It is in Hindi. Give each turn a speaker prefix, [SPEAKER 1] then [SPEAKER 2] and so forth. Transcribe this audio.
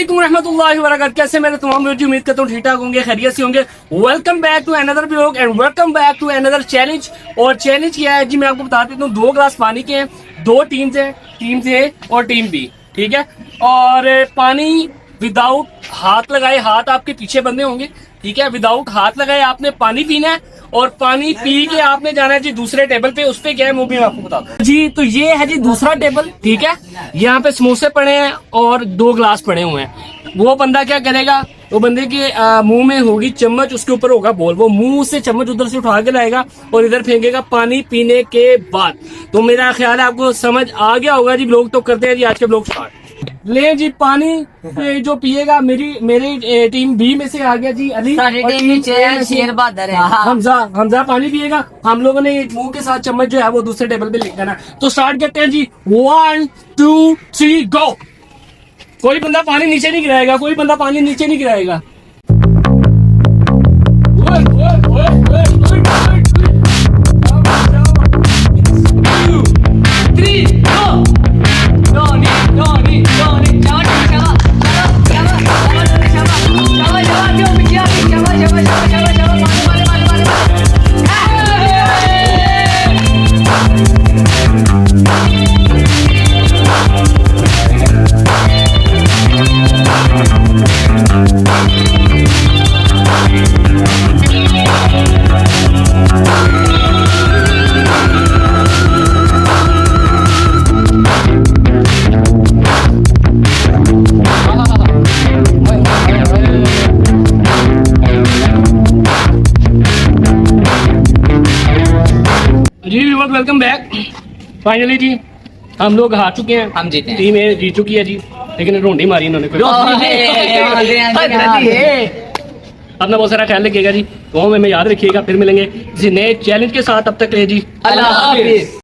[SPEAKER 1] अस्सलामुअलैकुम रहमतुल्लाहि व बरकातहू। कैसे मेरे तमाम लोग, उम्मीद करता हूँ ठीक ठाक होंगे, खैरियत से होंगे। Welcome back to another vlog and welcome back to another challenge. और चैलेंज क्या है जी, मैं आपको बता देता हूँ। 2 गिलास पानी के हैं, 2 टीम्स हैं, टीम ए और टीम बी, ठीक है। और पानी विदाउट हाथ लगाए, हाथ आपके पीछे बंधे होंगे, ठीक है। विदाउट हाथ लगाए आपने पानी पीना है और पानी पी के आपने जाना है जी दूसरे टेबल पे। उस पे क्या है वो भी मैं आपको बताता हूँ जी। तो ये है जी दूसरा टेबल, ठीक है। यहाँ पे समोसे पड़े हैं और 2 गिलास पड़े हुए हैं। वो बंदा क्या करेगा, वो बंदे के मुंह में होगी चम्मच, उसके ऊपर होगा बॉल, वो मुंह से चम्मच उधर से उठा के लाएगा और इधर फेंकेगा पानी पीने के बाद। तो मेरा ख्याल है आपको समझ आ गया होगा जी। ब्लॉग तो करते हैं जी, आज के ब्लॉग स्टार्ट। ले जी पानी जो पिएगा, मेरी टीम बी में से आ गया जी अली, और टीम
[SPEAKER 2] शेर बहादुर है।
[SPEAKER 1] हमजा पानी पिएगा। हम लोगों ने मुंह के साथ चम्मच जो है वो दूसरे टेबल पे लेकर जाना। तो स्टार्ट करते हैं जी। 1 2 3 गो। कोई बंदा पानी नीचे नहीं गिराएगा, कोई बंदा पानी नीचे नहीं गिराएगा। जी वेलकम बैक। फाइनली जी हम लोग हार चुके हैं,
[SPEAKER 2] हम जीते हैं।
[SPEAKER 1] टीम ए जीत चुकी है जी, लेकिन रोंडी मारी इन्होंने। अपना बहुत सारा ख्याल रखिएगा जी, तो हमें याद रखिएगा। फिर मिलेंगे किसी नए चैलेंज के साथ, तब तक ले जी
[SPEAKER 2] अल्लाह हाफिज।